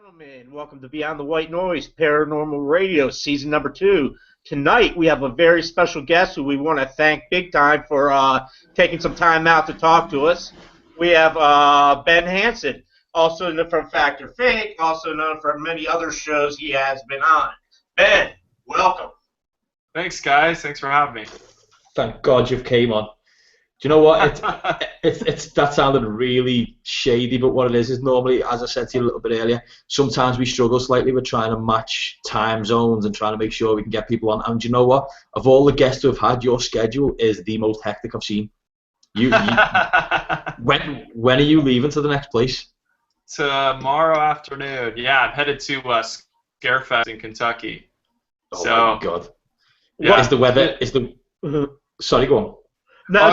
Gentlemen, welcome to Beyond the White Noise Paranormal Radio, season number 2. Tonight we have a very special guest who we want to thank big time for taking some time out to talk to us. We have Ben Hansen, also known from Factor Fake, also known from many other shows he has been on. Ben, welcome. Thanks, guys. Thanks for having me. Thank God you've came on. Do you know what? It's that sounded really shady, but what it is normally, as I said to you a little bit earlier, sometimes we struggle slightly with trying to match time zones and trying to make sure we can get people on. And do you know what? Of all the guests who have had, your schedule is the most hectic I've seen. When are you leaving to the next place? Tomorrow afternoon. Yeah, I'm headed to Scarefest in Kentucky. Oh my God! Yeah. Is the weather? Sorry, go on. No,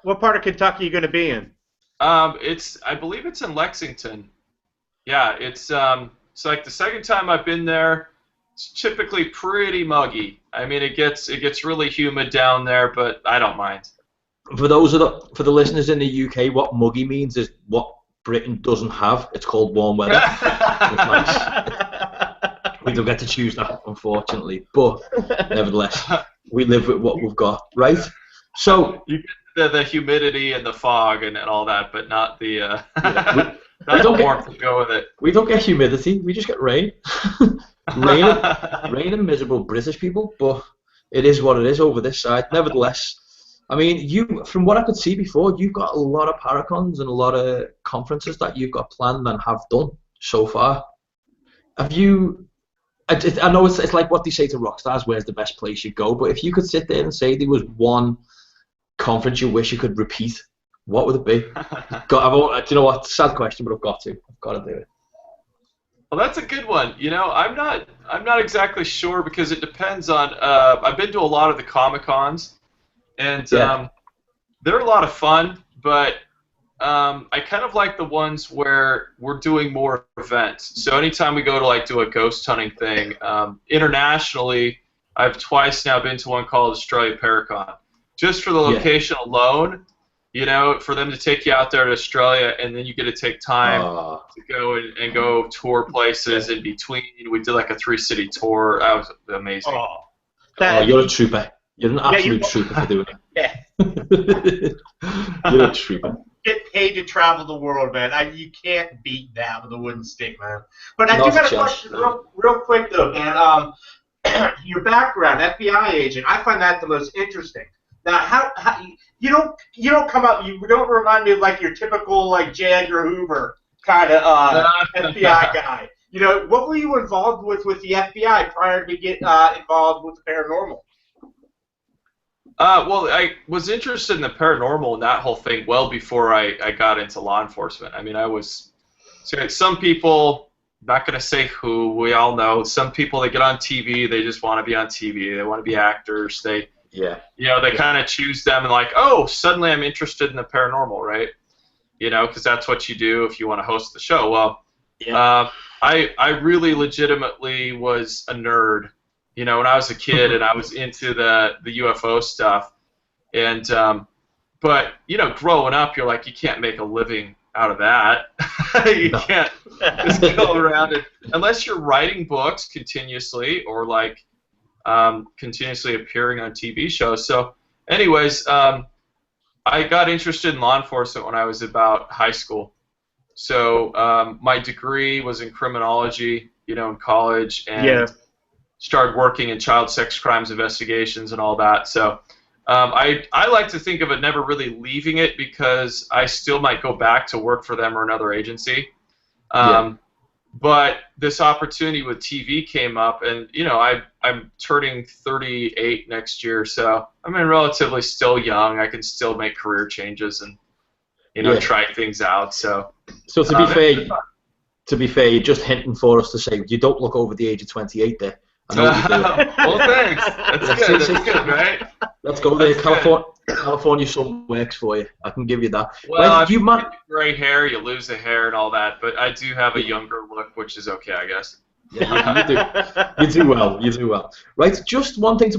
what part of Kentucky are you going to be in? I believe it's in Lexington. Yeah, it's like the second time I've been there. It's typically pretty muggy. I mean, it gets really humid down there, but I don't mind. For the listeners in the UK, what muggy means is what Britain doesn't have. It's called warm weather. We don't get to choose that, unfortunately, but nevertheless, we live with what we've got, right? So you get the humidity and the fog and all that, but not the we don't warmth to go with it. We don't get humidity. We just get rain. rain and miserable British people. But it is what it is over this side. Nevertheless, I mean, you, from what I could see before, you've got a lot of Paracons and a lot of conferences that you've got planned and have done so far. Have you? I know it's like what they say to rock stars, where's the best place you go? But if you could sit there and say there was one conference you wish you could repeat, what would it be? Do you know what? Sad question, but I've got to do it. Well, that's a good one. You know, I'm not exactly sure because it depends on. I've been to a lot of the Comic-Cons, and they're a lot of fun, but I kind of like the ones where we're doing more events. So anytime we go to do a ghost hunting thing, internationally, I've twice now been to one called Australia Paracon. Just for the location alone, you know, for them to take you out there to Australia, and then you get to take time to go and go tour places in between. We did like a 3-city tour. That was amazing. You're a trooper. You're an absolute trooper for doing it. Yeah. You're a trooper. Get paid to travel the world, man. You can't beat that with a wooden stick, man. But I do have a question real quick, though, man. Your background, FBI agent, I find that the most interesting. Now, how you don't come up, you don't remind me of like your typical like J. Edgar Hoover kind of FBI guy. You know, what were you involved with the FBI prior to get involved with the paranormal? Well, I was interested in the paranormal and that whole thing well before I got into law enforcement. I mean, some people, not going to say who, we all know, some people, they get on TV, they just want to be on TV, they want to be actors, they kind of choose them and like, oh, suddenly I'm interested in the paranormal, right? You know, because that's what you do if you want to host the show. Well, I really legitimately was a nerd. You know, when I was a kid and I was into the UFO stuff, and but you know, growing up, you're like, you can't make a living out of that. You can't just go around and unless you're writing books continuously or like continuously appearing on TV shows. So, anyways, I got interested in law enforcement when I was about high school. So my degree was in criminology, you know, in college, and started working in child sex crimes investigations and all that. So I like to think of it never really leaving it because I still might go back to work for them or another agency. But this opportunity with TV came up, and you know, I'm turning 38 next year, so I'm relatively still young. I can still make career changes and try things out. So to be fair, you're just hinting for us to say you don't look over the age of 28 there. I know what you're doing. Well, thanks. That's good, right? Let's go there. California sun works for you. I can give you that. Well, if you get gray hair, you lose the hair and all that, but I do have a younger look, which is okay, I guess. Yeah, you do well. You do well. Right, just one thing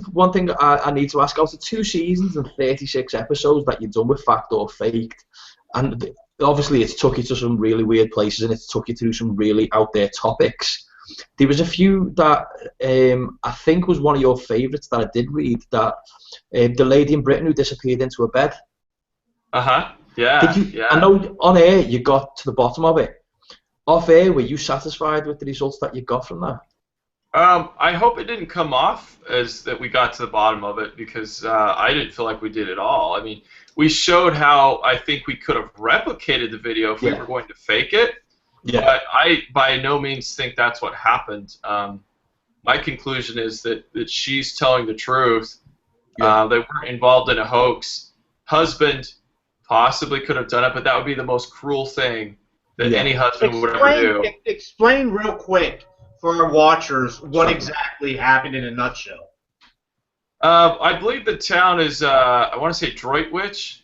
I need to ask. Out of 2 seasons and 36 episodes that you've done with Fact or Faked, and obviously it's took you to some really weird places and it's took you through some really out there topics. There was a few that I think was one of your favourites that I did read, that the lady in Britain who disappeared into a bed. Yeah. I know on air you got to the bottom of it. Off air, were you satisfied with the results that you got from that? I hope it didn't come off as that we got to the bottom of it, because I didn't feel like we did at all. I mean, we showed how I think we could have replicated the video if we were going to fake it. Yeah. But I by no means think that's what happened. My conclusion is that she's telling the truth. They weren't involved in a hoax. Husband possibly could have done it, but that would be the most cruel thing that any husband would ever do. Explain real quick for our watchers what exactly happened in a nutshell. I believe the town is I want to say Droitwich.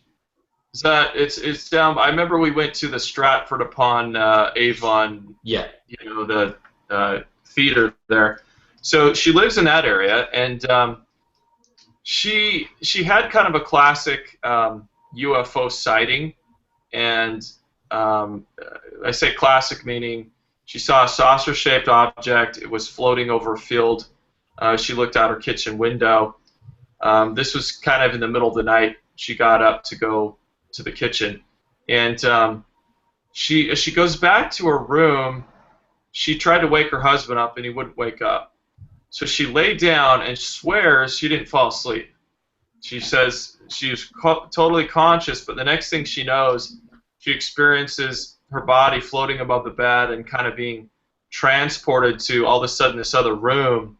Is that it's down? I remember we went to the Stratford upon Avon. Yeah. You know, the theater there. So she lives in that area, and she had kind of a classic UFO sighting, and I say classic meaning she saw a saucer-shaped object. It was floating over a field. She looked out her kitchen window. This was kind of in the middle of the night. She got up to go to the kitchen, and as she goes back to her room, she tried to wake her husband up, and he wouldn't wake up. So she lay down and swears she didn't fall asleep. She says she was totally conscious, but the next thing she knows, she experiences her body floating above the bed and kind of being transported to all of a sudden this other room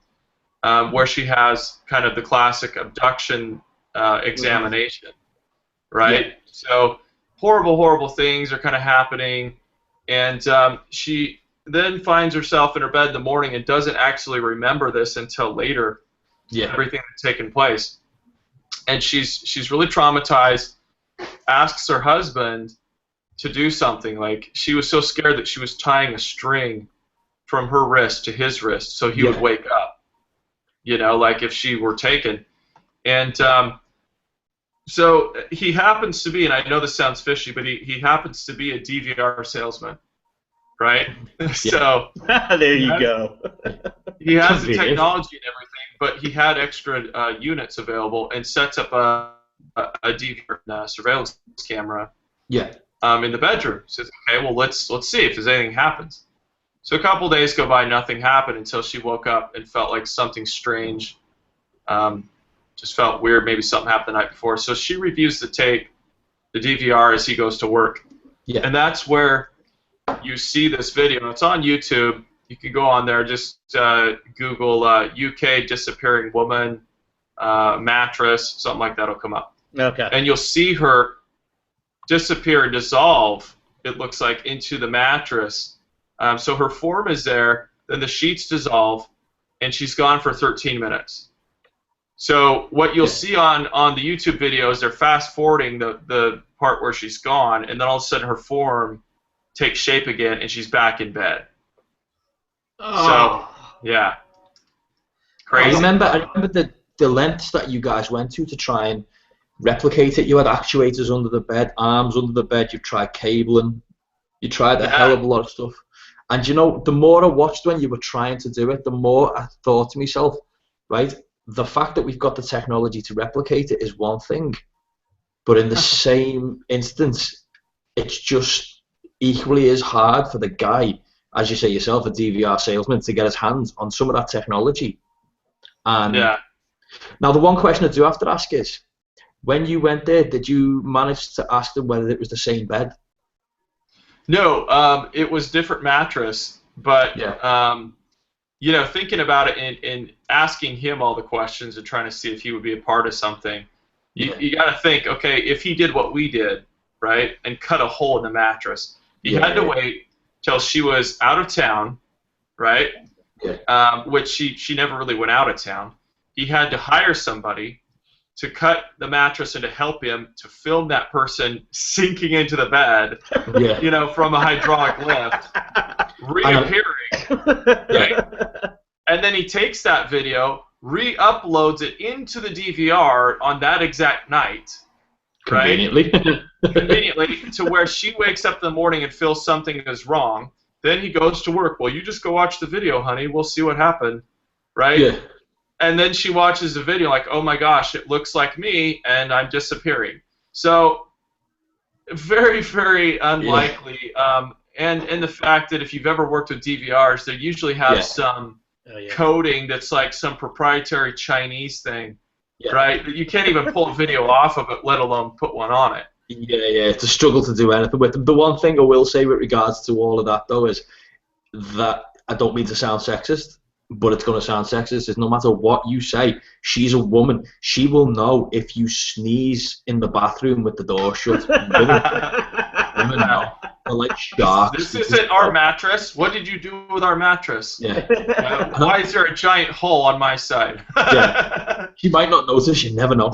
where she has kind of the classic abduction examination, right? Yeah. So horrible things are kind of happening, and she then finds herself in her bed in the morning and doesn't actually remember this until later. Yeah. Everything that's taken place, and she's really traumatized. Asks her husband to do something. Like, she was so scared that she was tying a string from her wrist to his wrist so he would wake up. You know, like if she were taken. And so he happens to be, and I know this sounds fishy, but he happens to be a DVR salesman, right? Yeah. So there you go. He has the technology and everything, but he had extra units available and sets up a DVR surveillance camera. Yeah. In the bedroom. Says, okay, well let's see if there's anything happens. So a couple days go by, nothing happened until she woke up and felt like something strange. Just felt weird. Maybe something happened the night before. So she reviews the tape, the DVR, as he goes to work. Yeah. And that's where you see this video. It's on YouTube. You can go on there. Just Google UK disappearing woman mattress. Something like that will come up. Okay. And you'll see her disappear and dissolve, it looks like, into the mattress. So her form is there, then the sheets dissolve, and she's gone for 13 minutes. So what you'll see on the YouTube videos, they're fast-forwarding the part where she's gone, and then all of a sudden her form takes shape again, and she's back in bed. Oh. So, yeah. Crazy. I remember the lengths that you guys went to try and replicate it. You had actuators under the bed, arms under the bed, you tried cabling, you tried a hell of a lot of stuff. And you know, the more I watched when you were trying to do it, the more I thought to myself, right, the fact that we've got the technology to replicate it is one thing, but in the same instance, it's just equally as hard for the guy, as you say yourself, a DVR salesman, to get his hands on some of that technology. And now the one question I do have to ask is, when you went there, did you manage to ask them whether it was the same bed? No, it was different mattress, but you know, thinking about it and asking him all the questions and trying to see if he would be a part of something, you got to think, okay, if he did what we did, right, and cut a hole in the mattress, he had to wait till she was out of town, right, which she never really went out of town. He had to hire somebody to cut the mattress and to help him to film that person sinking into the bed, you know, from a hydraulic lift, reappearing, right? And then he takes that video, re-uploads it into the DVR on that exact night, Conveniently. Right? Conveniently, to where she wakes up in the morning and feels something is wrong. Then he goes to work. Well, you just go watch the video, honey. We'll see what happened. Right? Yeah. And then she watches the video like, oh my gosh, it looks like me, and I'm disappearing. So very, very unlikely. Yeah. And the fact that if you've ever worked with DVRs, they usually have some coding that's like some proprietary Chinese thing, right? That you can't even pull a video off of it, let alone put one on it. Yeah, it's a struggle to do anything with them. The one thing I will say with regards to all of that, though, is that I don't mean to sound sexist, but it's going to sound sexist, is no matter what you say, she's a woman. She will know if you sneeze in the bathroom with the door shut. Women know. They're like sharks. This isn't our mattress. What did you do with our mattress? Yeah. Why is there a giant hole on my side? Yeah. She might not notice. You never know.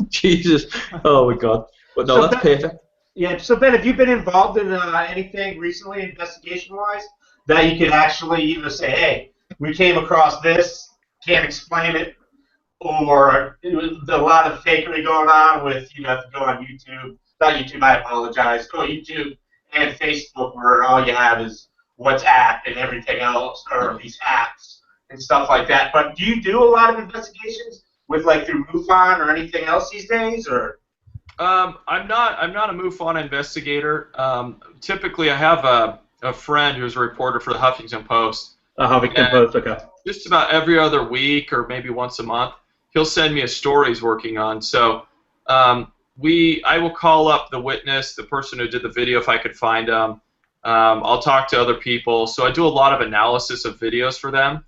Jesus. Oh, my God. But no, so that's perfect. Yeah, so Ben, have you been involved in anything recently, investigation-wise, that you could actually either say, hey, we came across this, can't explain it, or it was a lot of fakery going on with, you have to go on YouTube, not YouTube, I apologize, go on YouTube and Facebook where all you have is WhatsApp and everything else, or these apps and stuff like that. But do you do a lot of investigations with, like, through MUFON or anything else these days, or? I'm not a MUFON investigator. Typically, I have a friend who's a reporter for the Huffington Post. Huffington Post, okay. Just about every other week or maybe once a month, he'll send me a story he's working on. So I will call up the witness, the person who did the video, if I could find them. I'll talk to other people. So I do a lot of analysis of videos for them.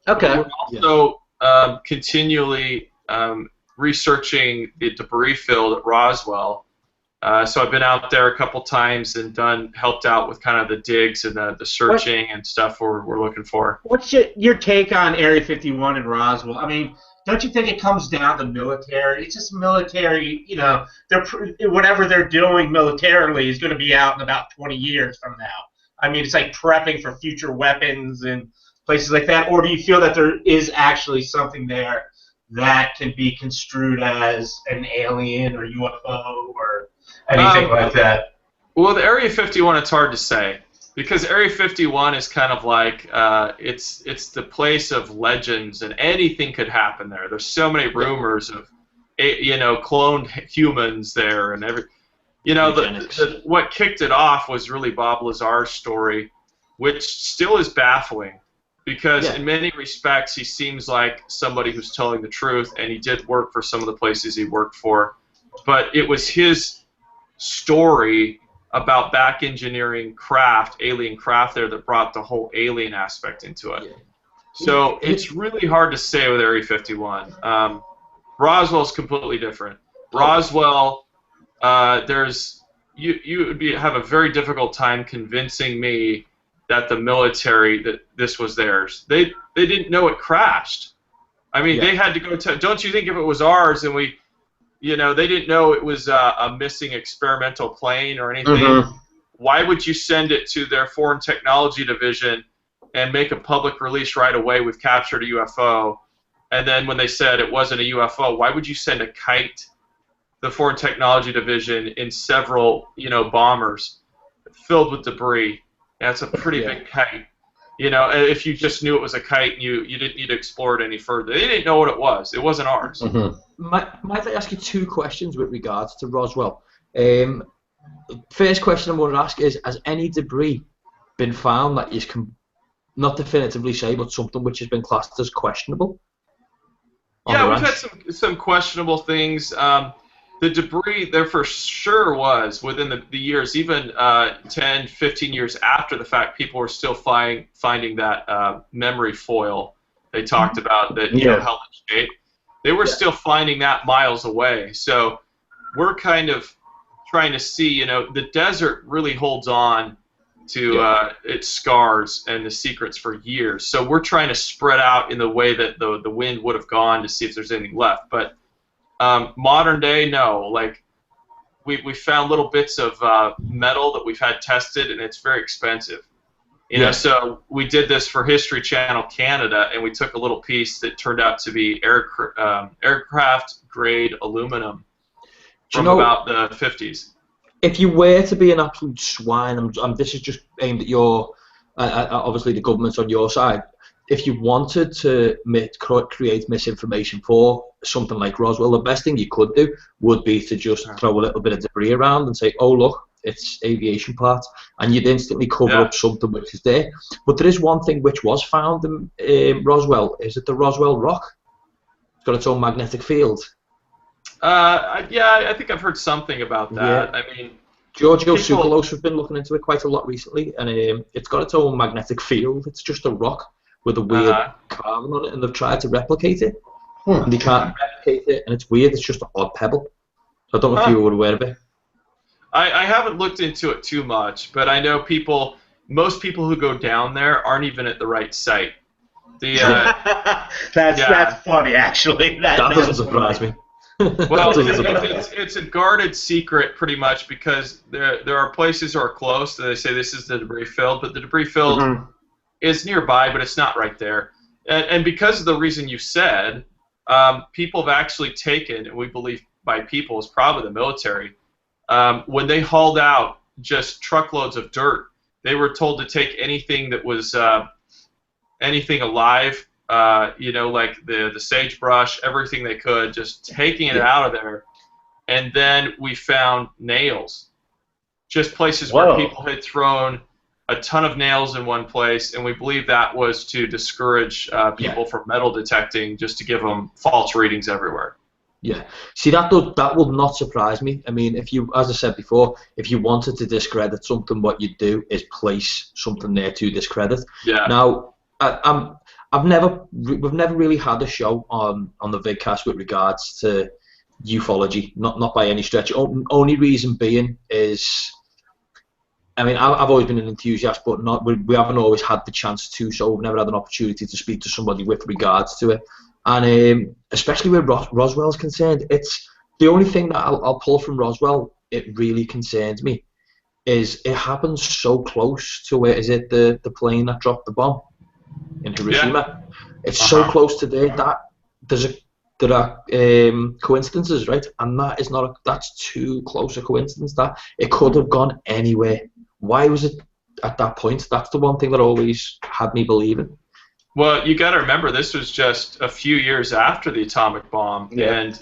Okay. We're also continually researching the debris field at Roswell. So I've been out there a couple times and helped out with kind of the digs and the searching and stuff we're looking for. What's your take on Area 51 and Roswell? I mean, don't you think it comes down to military? It's just military, whatever they're doing militarily is going to be out in about 20 years from now. I mean, it's like prepping for future weapons and places like that. Or do you feel that there is actually something there that can be construed as an alien or UFO or anything like that? Well, the Area 51, it's hard to say, because Area 51 is kind of like it's the place of legends, and anything could happen there. There's so many rumors of cloned humans there, and what kicked it off was really Bob Lazar's story, which still is baffling. Because in many respects, he seems like somebody who's telling the truth, and he did work for some of the places he worked for. But it was his story about back engineering alien craft there, that brought the whole alien aspect into it. Yeah. So it's really hard to say with Area 51. Roswell's completely different. Roswell, you would have a very difficult time convincing me that the military, that this was theirs. They didn't know it crashed. I mean, they had to go don't you think if it was ours and we, they didn't know it was a missing experimental plane or anything, why would you send it to their foreign technology division and make a public release right away with captured a UFO? And then when they said it wasn't a UFO, why would you send a kite, the foreign technology division, in several, bombers filled with debris? That's a pretty big kite. If you just knew it was a kite and you didn't need to explore it any further. They didn't know what it was. It wasn't ours. Might I ask you two questions with regards to Roswell? First question I'm going to ask is, has any debris been found that you can not definitively say, but something which has been classed as questionable? Yeah, we've had some questionable things. The debris there for sure was within the years, even 10, 15 years after the fact, people were still finding that memory foil they talked about that held in shape. They were still finding that miles away. So we're kind of trying to see, the desert really holds on to its scars and the secrets for years. So we're trying to spread out in the way that the wind would have gone to see if there's anything left. But modern day, no. Like we found little bits of metal that we've had tested, and it's very expensive. So we did this for History Channel Canada, and we took a little piece that turned out to be aircraft grade aluminum. from about the 50s. If you were to be an absolute swine, this is just aimed at your, obviously the government's on your side. If you wanted to create misinformation for something like Roswell, the best thing you could do would be to just throw a little bit of debris around and say, oh, look, it's aviation parts, and you'd instantly cover up something which is there. But there is one thing which was found in Roswell. Is it the Roswell Rock? It's got its own magnetic field. I think I've heard something about that. Yeah. I mean, Giorgio Tsoukalos has been looking into it quite a lot recently, and it's got its own magnetic field. It's just a rock with a weird carving on it, and they've tried to replicate it, and they can't replicate it, and it's weird. It's just an odd pebble. So I don't know if you were aware of it. I haven't looked into it too much, but I know most people who go down there aren't even at the right site. That's funny, actually. That doesn't surprise me. Well, it's a guarded secret pretty much, because there are places that are close that they say this is the debris field, but the debris field is nearby, but it's not right there. And because of the reason you said, people have actually taken, and we believe by people is probably the military, when they hauled out just truckloads of dirt, they were told to take anything that was anything alive, like the sagebrush, everything they could, just taking it out of there. And then we found nails, just places where people had thrown a ton of nails in one place, and we believe that was to discourage people from metal detecting, just to give them false readings everywhere. Yeah, see, that will not surprise me. I mean, if you, as I said before, if you wanted to discredit something, what you'd do is place something there to discredit. Yeah. Now, we've never really had a show on the VidCast with regards to ufology, not by any stretch. Only reason being is, I mean, I've always been an enthusiast, but we haven't always had the chance to, so we've never had an opportunity to speak to somebody with regards to it. And especially where Roswell's concerned, it's the only thing that I'll pull from Roswell. It really concerns me is it happens so close to where is it the plane that dropped the bomb in Hiroshima. It's so close to there that there are coincidences, right? And that is not that's too close a coincidence. That it could have gone anywhere. Why was it at that point? That's the one thing that always had me believing. Well, you got to remember, this was just a few years after the atomic bomb, and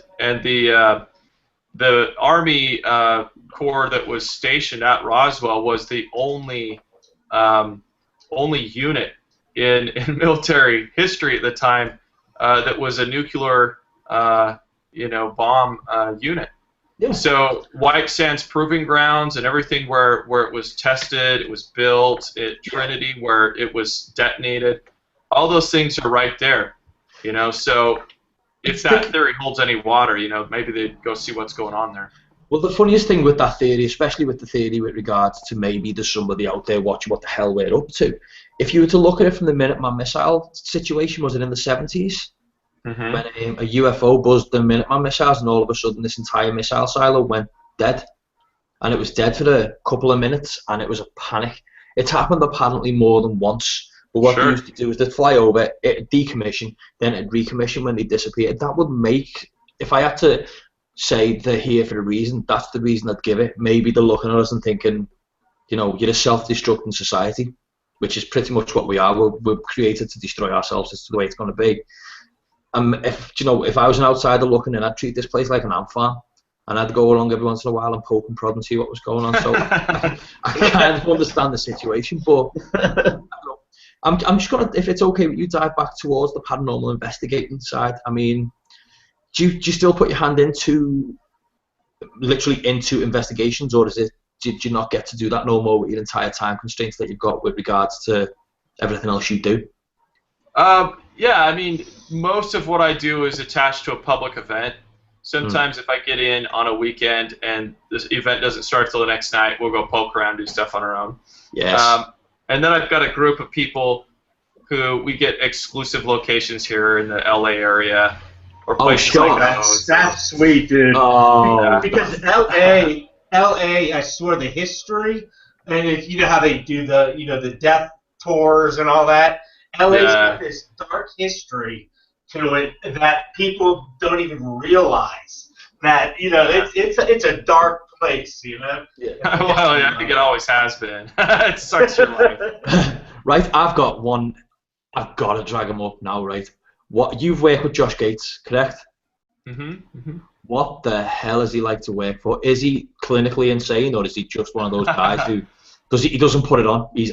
the Army Corps that was stationed at Roswell was the only unit in military history at the time that was a nuclear bomb unit. Yeah. So White Sands Proving Grounds and everything where it was tested, it was built at Trinity where it was detonated. All those things are right there, so if that theory holds any water, maybe they'd go see what's going on there. Well, the funniest thing with that theory, especially with the theory with regards to maybe there's somebody out there watching what the hell we're up to, if you were to look at it from the Minuteman missile situation, was it in the 70s? When a UFO buzzed the Minuteman missiles, and all of a sudden this entire missile silo went dead. And it was dead for a couple of minutes, and it was a panic. It's happened apparently more than once. But what they used to do is they'd fly over, it'd decommission, then it'd recommission when they disappeared. That would make, if I had to say they're here for a reason, that's the reason I'd give it. Maybe they're looking at us and thinking, you're a self-destructing society, which is pretty much what we are. We're created to destroy ourselves. It's the way it's going to be. If I was an outsider looking in, I'd treat this place like an ant farm, and I'd go along every once in a while and poke and prod and see what was going on. So I kind of understand the situation, but I'm just gonna, if it's okay with you, dive back towards the paranormal investigating side. I mean, do you still put your hand into investigations, or do you not get to do that no more with your entire time constraints that you've got with regards to everything else you do? Yeah, I mean, most of what I do is attached to a public event. Sometimes if I get in on a weekend and this event doesn't start till the next night, we'll go poke around, do stuff on our own. Yes. And then I've got a group of people who we get exclusive locations here in the LA area or places like those. That's sweet, dude. Oh. Because LA, I swear the history, and if you know how they do the death tours and all that, LA's got this dark history to it that people don't even realize. that it's a dark place, Yeah. Well, yeah, I think it always has been. It sucks your life. Right, I've got one. I've got to drag him up now, right? What you've worked with Josh Gates, correct? What the hell is he like to work for? Is he clinically insane, or is he just one of those guys who he doesn't put it on? He's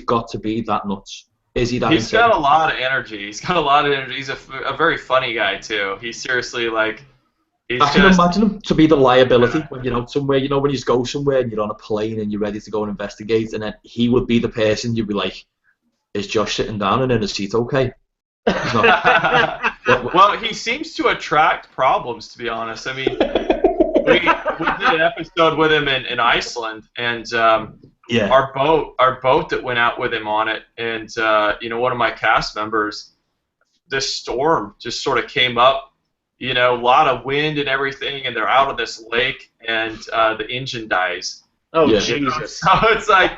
got to be that nuts. Is he that? He's got a lot of energy. He's a very funny guy too. He's seriously like. I can imagine him to be the liability when somewhere. When you go somewhere and you're on a plane and you're ready to go and investigate, and then he would be the person you'd be like, "Is Josh sitting down and in his seat okay?" Well, he seems to attract problems, to be honest. I mean, we did an episode with him in Iceland, and our boat that went out with him on it, and one of my cast members, this storm just sort of came up. A lot of wind and everything, and they're out on this lake, and the engine dies. Oh, Jesus. So it's like,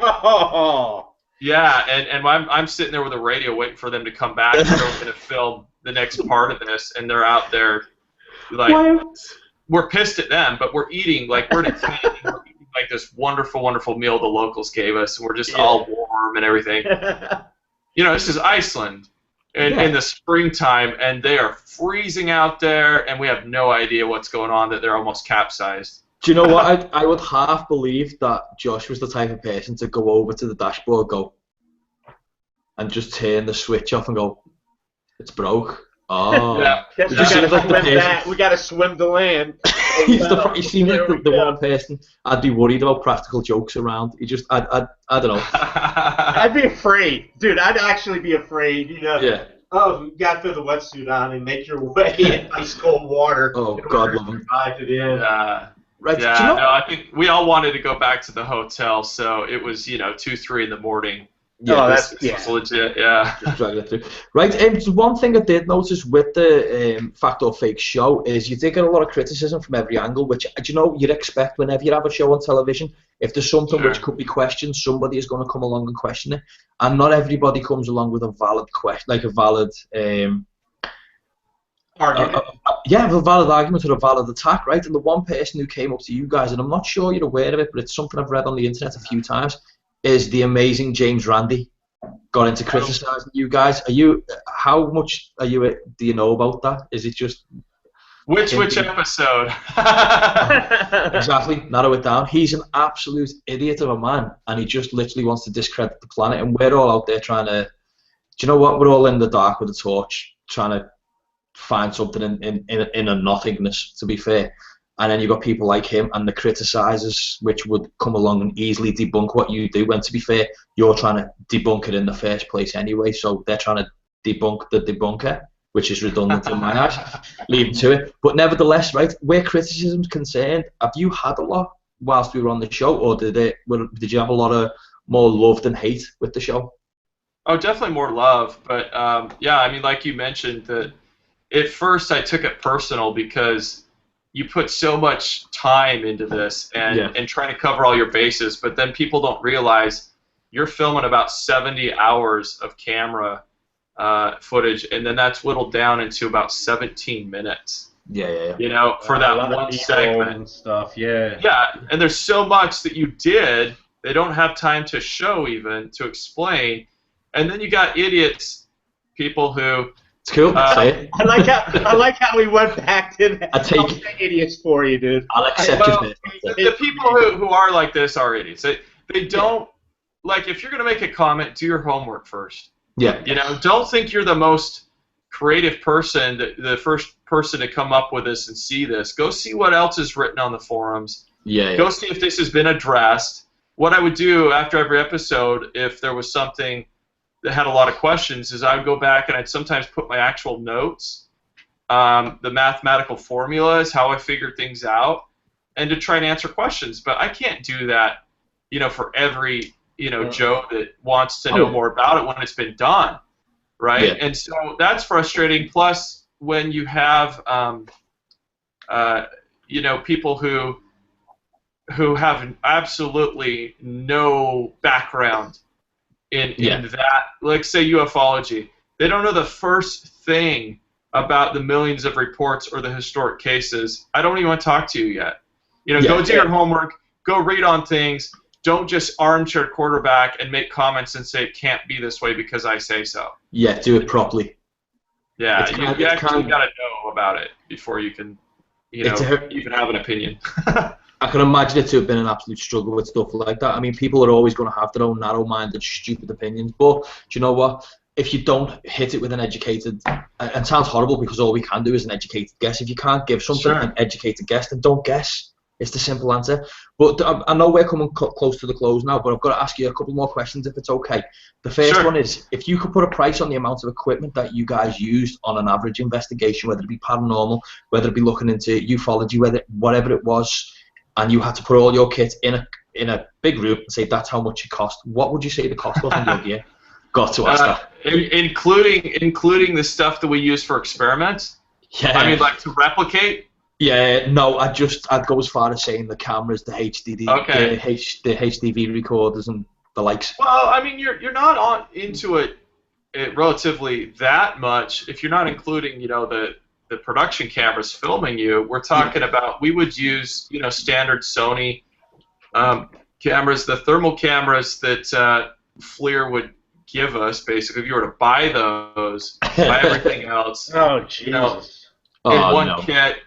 yeah, and I'm sitting there with a radio waiting for them to come back, and they're going to film the next part of this, and they're out there, like, we're pissed at them, but we're eating, like, we're in a tent, and we're eating, like, this wonderful, wonderful meal the locals gave us, and we're just all warm and everything. This is Iceland. In the springtime, and they are freezing out there, and we have no idea what's going on, that they're almost capsized. Do you know what? I would half believe that Josh was the type of person to go over to the dashboard, and just turn the switch off and go, "It's broke." Oh. Yeah. We got to swim to land. He seemed like the one person I'd be worried about practical jokes around. I don't know. I'd be afraid, dude. I'd actually be afraid. Yeah. Oh, you got to throw the wetsuit on and make your way in ice cold water. Oh, God love him. Right. Yeah. No, I think we all wanted to go back to the hotel, so it was 2-3 in the morning. Yeah, that's legit. Yeah. Just dragging it through. Right. So one thing I did notice with the Fact or Fake show is you did get a lot of criticism from every angle, which you'd expect whenever you have a show on television. If there's something which could be questioned, somebody is going to come along and question it, and not everybody comes along with a valid question, like a valid argument. A valid argument or a valid attack, right? And the one person who came up to you guys, and I'm not sure you're aware of it, but it's something I've read on the internet a few times, is the amazing James Randi got into criticizing you guys. How much do you know about that? Is it just which episode? Exactly, narrow it down. He's an absolute idiot of a man, and he just literally wants to discredit the planet, and we're all out there trying to, do you know what, we're all in the dark with a torch trying to find something in a nothingness, to be fair. And then you've got people like him and the criticizers, which would come along and easily debunk what you do. When, to be fair, you're trying to debunk it in the first place anyway. So they're trying to debunk the debunker, which is redundant in my eyes. Leave them to it. But nevertheless, right, where criticism's concerned, have you had a lot whilst we were on the show, or did you have a lot of more love than hate with the show? Oh, definitely more love. But yeah, I mean, like you mentioned, that at first I took it personal because you put so much time into this and trying to cover all your bases, but then people don't realize you're filming about 70 hours of camera footage, and then that's whittled down into about 17 minutes. Yeah. For that one segment and stuff. Yeah. Yeah, and there's so much that you did, they don't have time to show even to explain, and then you got idiots, people who. It's cool. I like how we went back to that. I take idiots for you, dude. I'll accept it. The people who are like this are idiots. They don't like, if you're gonna make a comment, do your homework first. Yeah. Don't think you're the most creative person, the first person to come up with this and see this. Go see what else is written on the forums. Yeah. Go see if this has been addressed. What I would do after every episode, if there was something that had a lot of questions, is I would go back and I'd sometimes put my actual notes, the mathematical formulas, how I figured things out, and to try and answer questions. But I can't do that, for every, Joe that wants to know more about it when it's been done, right? Yeah. And so that's frustrating. Plus, when you have, people who have absolutely no background in that, like say ufology, they don't know the first thing about the millions of reports or the historic cases, I don't even want to talk to you yet. You know, Yeah, go do your homework, go read on things. Don't just armchair quarterback and make comments and say it can't be this way because I say so. Yeah, do it properly. Yeah, you actually got to know about it before you can, you know, even have an opinion. I can imagine it to have been an absolute struggle with stuff like that. I mean, people are always going to have their own narrow-minded, stupid opinions. But do you know what? If you don't hit it with an educated, and it sounds horrible because all we can do is an educated guess. If you can't give something an educated guess, then don't guess. It's the simple answer. But I know we're coming close to the close now, but I've got to ask you a couple more questions if it's okay. The first one is, if you could put a price on the amount of equipment that you guys used on an average investigation, whether it be paranormal, whether it be looking into ufology, whatever it was, and you had to put all your kit in a big room and say that's how much it cost, what would you say the cost was on your gear? Got to ask that. Including the stuff that we use for experiments? Yeah. I mean, like to replicate? Yeah, no, I'd go as far as saying the cameras, the HDD, the HDV recorders and the likes. Well, I mean, you're not into it relatively that much if you're not including, you know, the production cameras filming you. We're talking about, we would use, you know, standard Sony cameras, the thermal cameras that FLIR would give us, basically. If you were to buy those, buy everything else, oh, Jesus. You know, in one kit,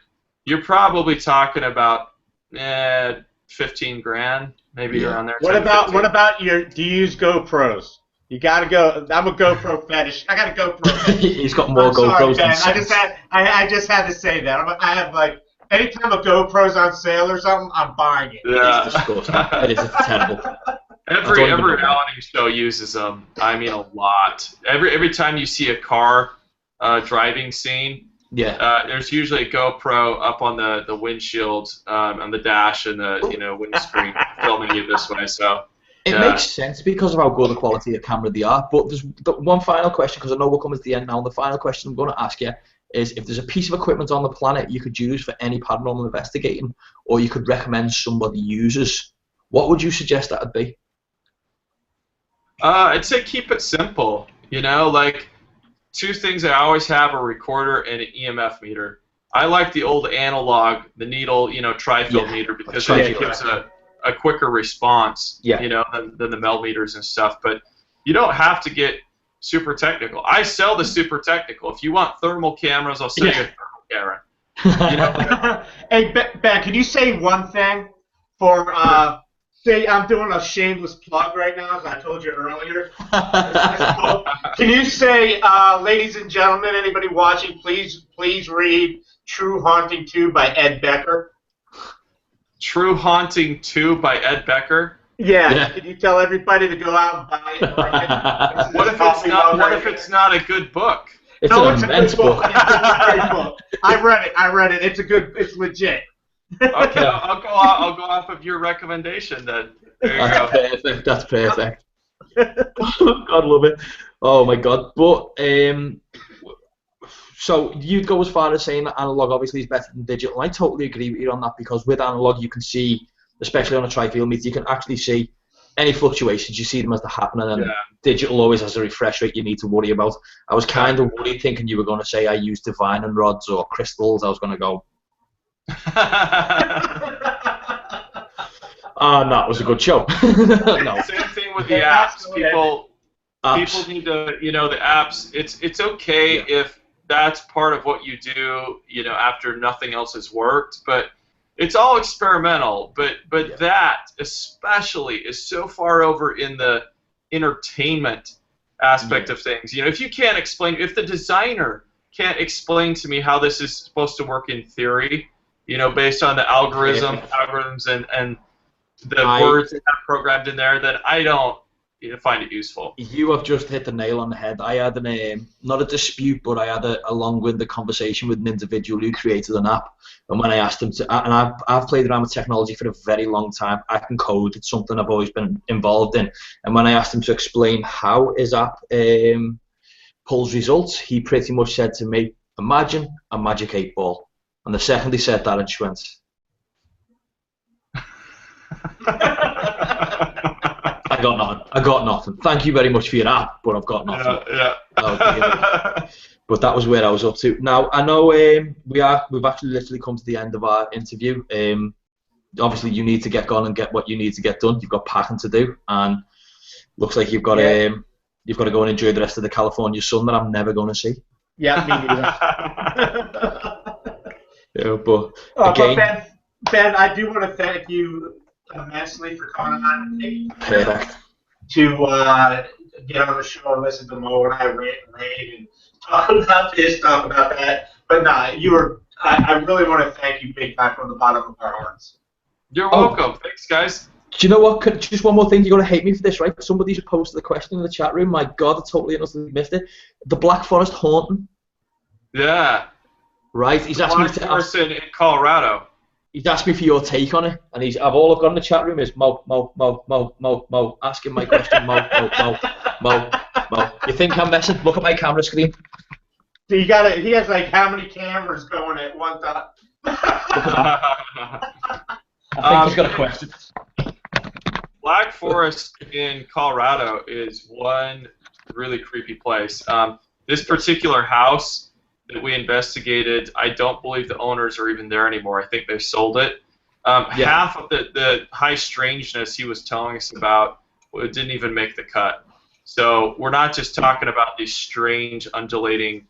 you're probably talking about 15 grand, maybe around there. What about do you use GoPros? You gotta go. I'm a GoPro fetish. I got a GoPro. He's got more GoPros than sense. I just had to say that. I have like anytime a GoPro's on sale or something, I'm buying it. Yeah. It's disgusting. It is terrible. Every reality show uses them. I mean, a lot. Every time you see a car driving scene, there's usually a GoPro up on the windshield, on the dash, and the windscreen filming you this way. So. It makes sense because of how good the quality of camera they are. But there's one final question, because I know we're coming to the end now. And the final question I'm going to ask you is, if there's a piece of equipment on the planet you could use for any paranormal investigating, or you could recommend somebody uses, what would you suggest that would be? I'd say keep it simple. You know, like two things I always have: a recorder and an EMF meter. I like the old analog, the needle, tri-field meter, because it gives a quicker response, you know, than the Mel meters and stuff. But you don't have to get super technical. I sell the super technical. If you want thermal cameras, I'll sell you a thermal camera. You know? Hey, Ben, can you say one thing for, say I'm doing a shameless plug right now, as I told you earlier. Can you say, ladies and gentlemen, anybody watching, please read True Haunting 2 by Ed Becker. True Haunting 2 by Ed Becker? Yeah. Can you tell everybody to go out and buy it? What if it's not a good book? It's an immense book. It's a great book. I read it. It's legit. Okay, I'll go off of your recommendation then. That's perfect. God love it. Oh my God. But so you'd go as far as saying that analog obviously is better than digital. I totally agree with you on that, because with analog you can see, especially on a tri-field meter, you can actually see any fluctuations. You see them as they're happening, and digital always has a refresh rate you need to worry about. I was kind of worried thinking you were going to say I use divining rods or crystals. I was going to go, no, it was a good show. No. Same thing with the apps. People need to, the apps. It's okay if that's part of what you do, after nothing else has worked, but it's all experimental. But that especially is so far over in the entertainment aspect of things. If you can't explain, if the designer can't explain to me how this is supposed to work in theory, based on the algorithms and the words that are programmed in there, then I don't find it useful. You have just hit the nail on the head. I had not a dispute, but I had a long-winded conversation with an individual who created an app. And when I asked him to, and I've played around with technology for a very long time. I can code. It's something I've always been involved in. And when I asked him to explain how his app pulls results, he pretty much said to me, imagine a magic 8-ball. And the second he said that, I just went, I got nothing. Thank you very much for your app, but I've got nothing. But that was where I was up to. Now I know we've actually literally come to the end of our interview. Obviously you need to get gone and get what you need to get done. You've got packing to do, and looks like you've got to go and enjoy the rest of the California sun that I'm never going to see. Yeah, me neither. Yeah, but again, but Ben, I do want to thank you immensely for coming on to get on the show and listen to Mo and I rant and talk about this, talk about that. But nah, I really want to thank you big time from the bottom of our hearts. You're welcome. Thanks, guys. Do you know what? Just one more thing. You're going to hate me for this, right? Somebody's posted the question in the chat room. My God, I totally and utterly missed it. The Black Forest haunting. Yeah. Right. He's asked me to ask in Colorado. He's asked me for your take on it, and all I've got in the chat room is Mo, asking my question, Mo. You think I'm messing? Look at my camera screen. So he has like how many cameras going at one time? I think he's got a question. Black Forest in Colorado is one really creepy place. This particular house that we investigated, I don't believe the owners are even there anymore. I think they sold it. Half of the high strangeness he was telling us about didn't even make the cut. So we're not just talking about these strange undulating,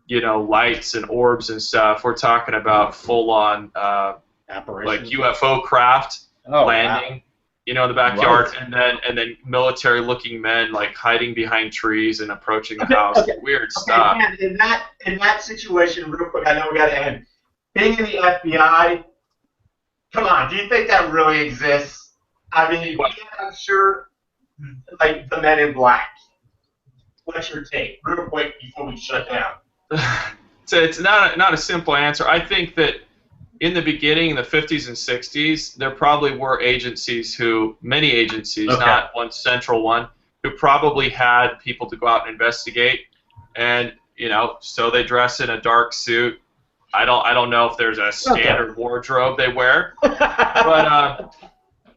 lights and orbs and stuff. We're talking about full-on like UFO craft landing, in the backyard, and then military-looking men like hiding behind trees and approaching the house. Weird stuff. Man, in that situation, real quick, I know we got to end. Being in the FBI, come on, do you think that really exists? I mean, I'm sure, like the Men in Black. What's your take, real quick, before we shut down? So it's not a simple answer. I think that in the beginning, in the 50s and 60s, there probably were many agencies, not one central one, who probably had people to go out and investigate, and so they dress in a dark suit. I don't know if there's a standard wardrobe they wear,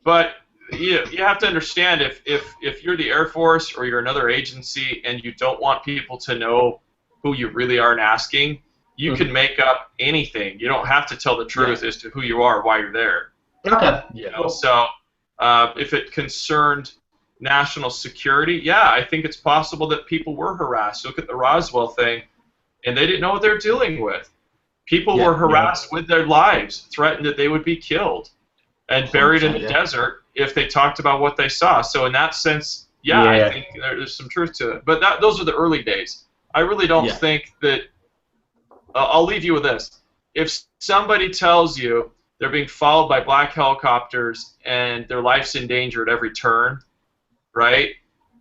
but you have to understand if you're the Air Force or you're another agency and you don't want people to know who you really are and asking, you can make up anything. You don't have to tell the truth as to who you are, why you're there. So if it concerned national security, I think it's possible that people were harassed. Look at the Roswell thing, and they didn't know what they're dealing with. People were harassed with their lives, threatened that they would be killed and buried in the desert if they talked about what they saw. So in that sense, I think there's some truth to it. But those are the early days. I really don't think that. I'll leave you with this. If somebody tells you they're being followed by black helicopters and their life's in danger at every turn, right,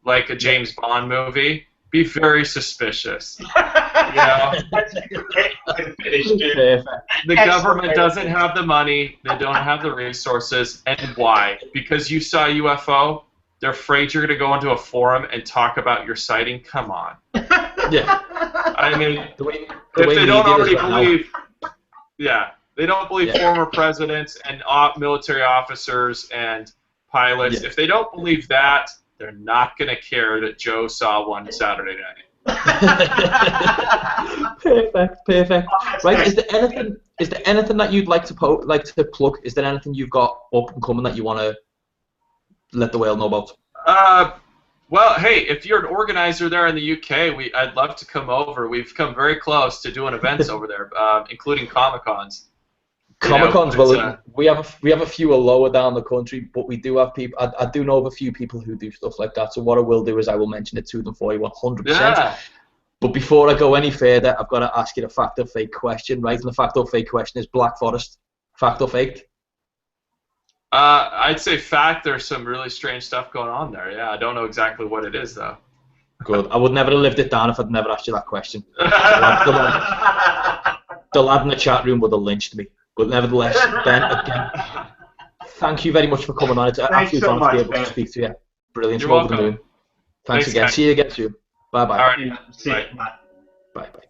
like a James Bond movie, be very suspicious. The government doesn't have the money. They don't have the resources. And why? Because you saw a UFO? They're afraid you're going to go into a forum and talk about your sighting? Come on. I mean, if they don't already believe, they don't believe former presidents and military officers and pilots. If they don't believe that, they're not going to care that Joe saw one Saturday night. Perfect. Right? Is there anything that you'd like to plug? Is there anything you've got up and coming that you want to let the world know about? Well, hey, if you're an organizer there in the UK, I'd love to come over. We've come very close to doing events over there, including Comic-Cons. Comic-Cons, we have a few lower down the country, but we do have people. I do know of a few people who do stuff like that. So what I will do is I will mention it to them for you 100%. Yeah. But before I go any further, I've got to ask you the fact or fake question, right? And the fact or fake question is Black Forest. Fact or fake? I'd say fact. There's some really strange stuff going on there. Yeah, I don't know exactly what it is though. Good. I would never have lived it down if I'd never asked you that question. The lad in the chat room would have lynched me. But nevertheless, Ben, again, thank you very much for coming on. It's an absolute honor to be able to speak to you. Brilliant. You're welcome. Thanks again. See you again soon. Bye bye. All right. See you. Bye. Bye bye.